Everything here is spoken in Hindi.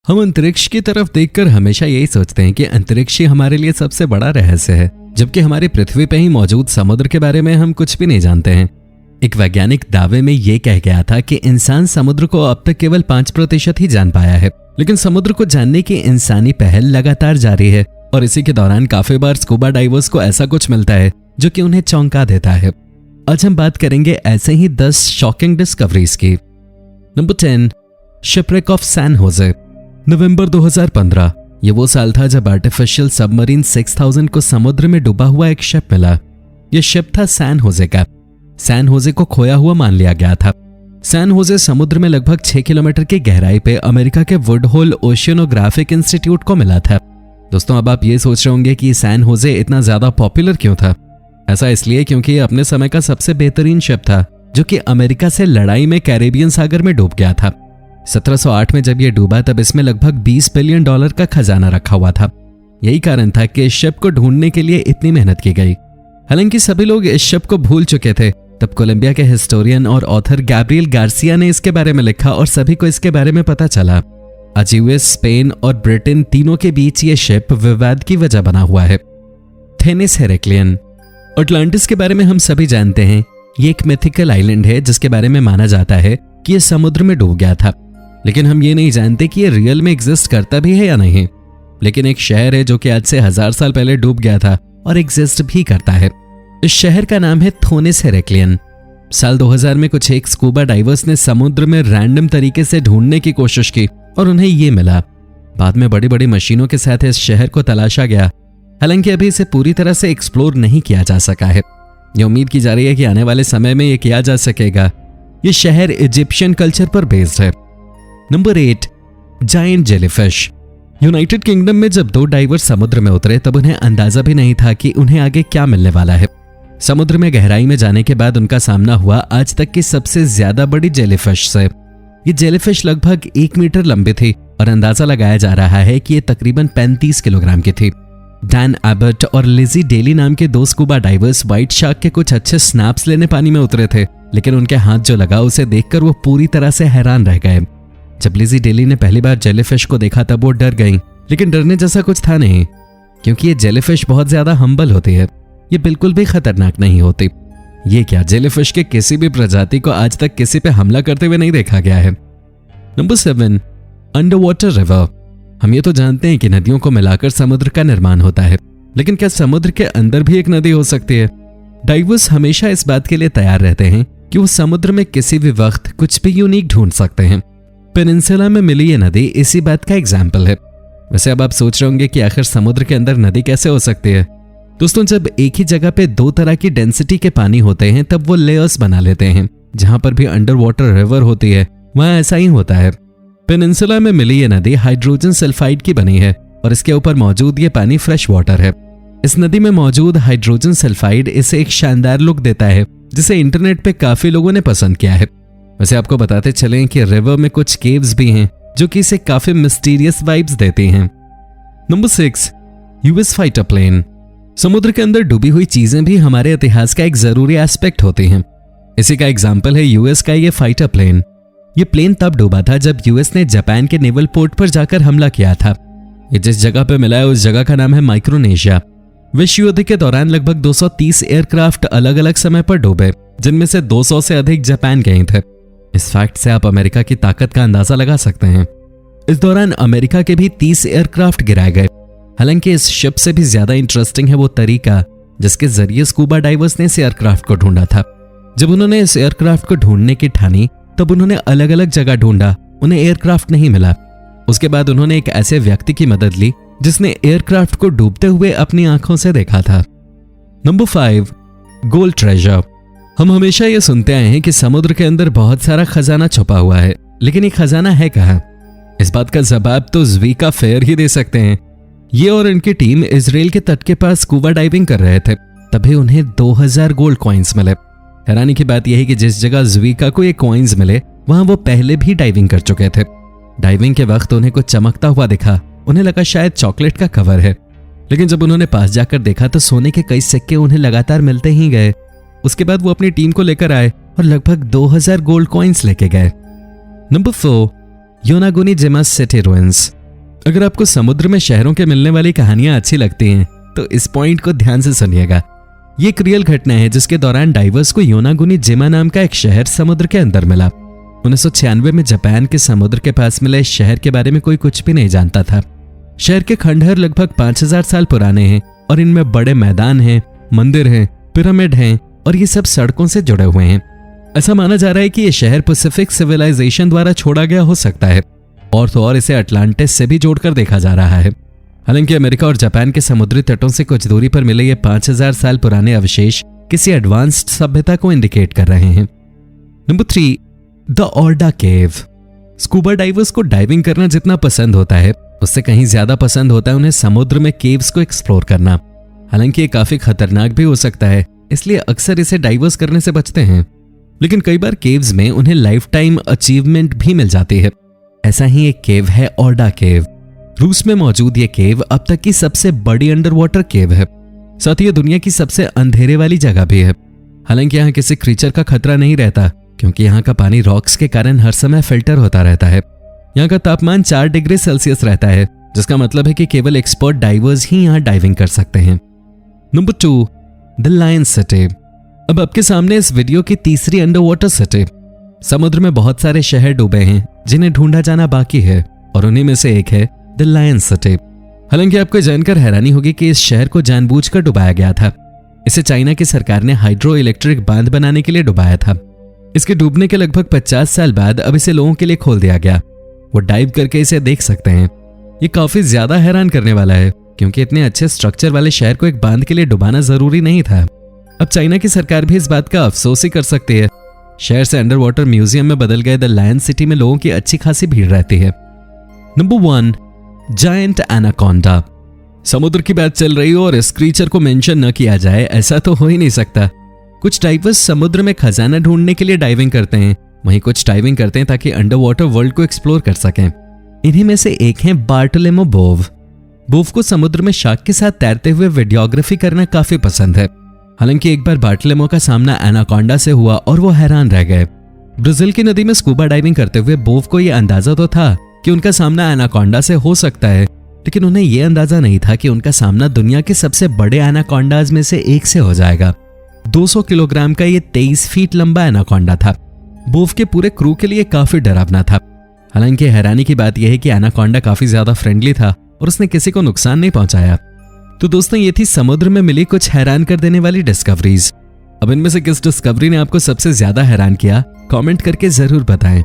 हम अंतरिक्ष की तरफ देखकर हमेशा यही सोचते हैं कि अंतरिक्ष ही हमारे लिए सबसे बड़ा रहस्य है, जबकि हमारी पृथ्वी पे ही मौजूद समुद्र के बारे में हम कुछ भी नहीं जानते हैं। एक वैज्ञानिक दावे में ये कह गया था कि इंसान समुद्र को अब तक केवल 5% ही जान पाया है, लेकिन समुद्र को जानने की इंसानी पहल लगातार जारी है और इसी के दौरान काफी बार स्कूबा डाइवर्स को ऐसा कुछ मिलता है जो कि उन्हें चौंका देता है। आज हम बात करेंगे ऐसे ही 10 शॉकिंग डिस्कवरीज की। Number 10, shipwreck of San Jose. नवंबर 2015 ये वो साल था जब आर्टिफिशियल सबमरीन 6000 को समुद्र में डूबा हुआ एक शिप मिला। यह शिप था सैन होजे का। सैन होजे को खोया हुआ मान लिया गया था। सैन होजे समुद्र में लगभग 6 किलोमीटर की गहराई पे अमेरिका के वुडहोल ओशियनोग्राफिक इंस्टीट्यूट को मिला था। दोस्तों, अब आप ये सोच रहे होंगे कि सैन होजे इतना ज्यादा पॉपुलर क्यों था। ऐसा इसलिए क्योंकि ये अपने समय का सबसे बेहतरीन शिप था जो कि अमेरिका से लड़ाई में कैरेबियन सागर में डूब गया था। 1708 में जब यह डूबा तब इसमें लगभग $20 बिलियन का खजाना रखा हुआ था। यही कारण था कि इस शिप को ढूंढने के लिए इतनी मेहनत की गई। हालांकि सभी लोग इस शिप को भूल चुके थे, तब कोलंबिया के हिस्टोरियन और ऑथर गैब्रियल गार्सिया ने इसके बारे में लिखा और सभी को इसके बारे में पता चला। आज यूएस, स्पेन और ब्रिटेन तीनों के बीच ये शिप विवाद की वजह बना हुआ है। थेनिस हेरेक्लियन। अटलांटिस के बारे में हम सभी जानते हैं। ये एक मिथिकल आइलैंड है जिसके बारे में माना जाता है कि यह समुद्र में डूब गया था, लेकिन हम ये नहीं जानते कि ये रियल में एग्जिस्ट करता भी है या नहीं। लेकिन एक शहर है जो कि आज से 1000 साल पहले डूब गया था और एग्जिस्ट भी करता है। इस शहर का नाम है थोनिस हेरेक्लियन। साल 2000 में कुछ एक स्कूबा डाइवर्स ने समुद्र में रैंडम तरीके से ढूंढने की कोशिश की और उन्हें ये मिला। बाद में बड़ी बड़ी मशीनों के साथ इस शहर को तलाशा गया। हालांकि अभी इसे पूरी तरह से एक्सप्लोर नहीं किया जा सका है। यह उम्मीद की जा रही है कि आने वाले समय में यह किया जा सकेगा। यह शहर इजिप्शियन कल्चर पर बेस्ड है। Number 8, giant jellyfish. United kingdom में जब 2 डाइवर समुद्र में उतरे तब उन्हें अंदाजा भी नहीं था कि उन्हें आगे क्या मिलने वाला है। समुद्र में गहराई में जाने के बाद उनका सामना हुआ आज तक की सबसे ज्यादा बड़ी जेलीफिश से। ये जेलीफिश लगभग 1 मीटर लंबी थी और अंदाजा लगाया जा रहा है कि ये तकरीबन 35 किलोग्राम की थी। डैन एबर्ट और लिजी डेली नाम के 2 स्कूबा डाइवर्स व्हाइट शार्क के कुछ अच्छे स्नैप्स लेने पानी में उतरे थे, लेकिन उनके हाथ जो लगा उसे देखकर वो पूरी तरह से हैरान रह गए। जब लिजी डेली ने पहली बार जेलीफिश को देखा तब वो डर गई, लेकिन डरने जैसा कुछ था नहीं, क्योंकि ये जेलीफिश बहुत ज्यादा हम्बल होती है। ये बिल्कुल भी खतरनाक नहीं होती। ये क्या, जेलीफिश के किसी भी प्रजाति को आज तक किसी पे हमला करते हुए नहीं देखा गया है। Number 7, under water river. हम ये तो जानते हैं कि नदियों को मिलाकर समुद्र का निर्माण होता है, लेकिन क्या समुद्र के अंदर भी एक नदी हो सकती है? डाइवर्स हमेशा इस बात के लिए तैयार रहते हैं कि वो समुद्र में किसी भी वक्त कुछ भी यूनिक ढूंढ सकते हैं। पेनिनसुला में मिली ये नदी इसी बात का एग्जाम्पल है। वैसे अब आप सोच रहे होंगे कि आखिर समुद्र के अंदर नदी कैसे हो सकती है। दोस्तों, जब एक ही जगह पे 2 तरह की डेंसिटी के पानी होते हैं तब वो लेयर्स बना लेते हैं। जहां पर भी अंडर वाटर रिवर होती है वहां ऐसा ही होता है। पेनिनसुला में मिली ये नदी हाइड्रोजन सल्फाइड की बनी है और इसके ऊपर मौजूद ये पानी फ्रेश वाटर है। इस नदी में मौजूद हाइड्रोजन सल्फाइड इसे एक शानदार लुक देता है, जिसे इंटरनेट पे काफी लोगों ने पसंद किया है। वैसे आपको बताते चलें कि रिवर में कुछ केव्स भी हैं जो कि इसे काफी मिस्टीरियस वाइब्स देती हैं। Number 6, US fighter plane. समुद्र के अंदर डूबी हुई चीजें भी हमारे इतिहास का एक जरूरी एस्पेक्ट होती हैं। इसी का एग्जाम्पल है यूएस का ये फाइटर प्लेन। ये प्लेन तब डूबा था जब यूएस ने जापान के नेवल पोर्ट पर जाकर हमला किया था। ये जिस जगह पे मिला है उस जगह का नाम है माइक्रोनेशिया। विश्व युद्ध के दौरान लगभग 230 एयरक्राफ्ट अलग अलग समय पर डूबे, जिनमें से 200 से अधिक जापान गए थे। इस फैक्ट से आप अमेरिका की ताकत का अंदाजा लगा सकते हैं। इस दौरान अमेरिका के भी 30 एयरक्राफ्ट गिराए गए। हालांकि इस शिप से भी ज्यादा इंटरेस्टिंग है वो तरीका जिसके जरिए स्कूबा डाइवर्स ने इस एयरक्राफ्ट को ढूंढा था। जब उन्होंने इस एयरक्राफ्ट को ढूंढने की ठानी तब उन्होंने अलग अलग जगह ढूंढा, उन्हें एयरक्राफ्ट नहीं मिला। उसके बाद उन्होंने एक ऐसे व्यक्ति की मदद ली जिसने एयरक्राफ्ट को डूबते हुए अपनी आंखों से देखा था। Number 5, gold treasure. हम हमेशा ये सुनते आए हैं कि समुद्र के अंदर बहुत सारा खजाना छुपा हुआ है, लेकिन ये खजाना है कहाँ? इस बात का जवाब तो ज़्वीका फेयर ही दे सकते हैं। ये और इनकी टीम इजराइल के तट के पास स्कूबा डाइविंग कर रहे थे, तभी उन्हें 2000 गोल्ड कॉइन्स मिले। हैरानी की बात यह है कि जिस जगह ज़्वीका को ये कॉइन्स मिले वहां वो पहले भी डाइविंग कर चुके थे। डाइविंग के वक्त उन्हें कुछ चमकता हुआ दिखा। उन्हें लगा शायद चॉकलेट का कवर है, लेकिन जब उन्होंने पास जाकर देखा तो सोने के कई सिक्के उन्हें लगातार मिलते ही गए। उसके बाद वो अपनी टीम को लेकर आए और लगभग 2000 गोल्ड कॉइन्स लेके गए। Number 4, Yonaguni Jima city ruins. अगर आपको समुद्र में शहरों के मिलने वाली कहानियां अच्छी लगती हैं तो इस पॉइंट को ध्यान से सुनिएगा। ये एक रियल घटना है जिसके दौरान डाइवर्स को योनागुनी-जिमा नाम का एक शहर समुद्र के अंदर मिला। 1996 में जापान के समुद्र के पास मिले इस शहर के बारे में कोई कुछ भी नहीं जानता था। शहर के खंडहर लगभग 5000 साल पुराने हैं और इनमें बड़े मैदान हैं, मंदिर हैं, पिरामिड हैं और ये सब सड़कों से जुड़े हुए हैं। ऐसा माना जा रहा है कि ये शहर पैसिफिक सिविलाइजेशन द्वारा छोड़ा गया हो सकता है और तो और इसे अटलांटिस से भी जोड़कर देखा जा रहा है। हालांकि अमेरिका और जापान के समुद्री तटों से कुछ दूरी पर मिले ये 5000 साल पुराने अवशेष किसी एडवांस्ड सभ्यता को इंडिकेट कर रहे हैं। Number 3, the Orda cave. Scuba divers को डाइविंग करना जितना पसंद होता है उससे कहीं ज्यादा पसंद होता है उन्हें समुद्र में केव्स को एक्सप्लोर करना। हालांकि ये काफी खतरनाक भी हो सकता है, इसलिए अक्सर इसे डाइवर्स करने से बचते हैं। लेकिन कई बार केव्स में उन्हें लाइफ टाइम अचीवमेंट भी मिल जाती है। ऐसा ही एक केव है ओर्डा केव। रूस में मौजूद ये केव अब तक की सबसे बड़ी अंडर वाटर केव है। साथ ही ये दुनिया की सबसे अंधेरे वाली जगह भी है। हालांकि यहाँ किसी क्रीचर का खतरा नहीं रहता क्योंकि यहाँ का पानी रॉक्स के कारण हर समय फिल्टर होता रहता है। यहाँ का तापमान 4 डिग्री सेल्सियस रहता है, जिसका मतलब है कि केवल एक्सपर्ट डाइवर्स ही यहाँ डाइविंग कर सकते हैं। Number 2, the lion city. अब आपके सामने इस वीडियो की तीसरी अंडर वाटर सिटी। समुद्र में बहुत सारे शहर डूबे हैं जिन्हें ढूंढा जाना बाकी है और उन्हीं में से एक है द लायन सिटी। हालांकि आपको जानकर हैरानी होगी कि इस शहर को जानबूझकर डुबाया गया था। इसे चाइना की सरकार ने हाइड्रो इलेक्ट्रिक बांध बनाने के लिए डुबाया था। इसके डूबने के लगभग 50 साल बाद अब इसे लोगों के लिए खोल दिया गया। वो डाइव करके इसे देख सकते हैं। ये काफी ज्यादा हैरान करने वाला है क्योंकि इतने अच्छे स्ट्रक्चर वाले शहर को एक बांध के लिए डुबाना जरूरी नहीं था। अब चाइना की सरकार भी इस बात का अफसोस ही कर सकती है। शहर से अंडर वाटर म्यूजियम में बदल गए द लायन सिटी में लोगों की अच्छी खासी भीड़ रहती है। Number 1, giant anaconda. समुद्र की बात चल रही हो और इस क्रीचर को मेंशन न किया जाए ऐसा तो हो ही नहीं सकता। कुछ डाइवर्स समुद्र में खजाना ढूंढने के लिए डाइविंग करते हैं, वहीं कुछ डाइविंग करते हैं ताकि अंडर वाटर वर्ल्ड को एक्सप्लोर कर सकें। इन्हीं में से एक है बार्टोलेमो बोव। बोव को समुद्र में शार्क के साथ तैरते हुए वीडियोग्राफी करना काफी पसंद है। हालांकि एक बार बार्टोलेमो का सामना एनाकोंडा से हुआ और वो हैरान रह गए। ब्राजील की नदी में स्कूबा डाइविंग करते हुए बोव को यह अंदाजा तो था कि उनका सामना एनाकोंडा से हो सकता है, लेकिन उन्हें यह अंदाजा नहीं था कि उनका सामना दुनिया के सबसे बड़े एनाकोंडाज में से एक से हो जाएगा। 200 किलोग्राम का ये 23 फीट लंबा एनाकोंडा था। बोव के पूरे क्रू के लिए काफी डरावना था। हालांकि हैरानी की बात यह है कि एनाकोंडा काफी ज्यादा फ्रेंडली था और उसने किसी को नुकसान नहीं पहुंचाया। तो दोस्तों, ये थी समुद्र में मिली कुछ हैरान कर देने वाली डिस्कवरीज। अब इनमें से किस डिस्कवरी ने आपको सबसे ज्यादा हैरान किया, कमेंट करके जरूर बताएं।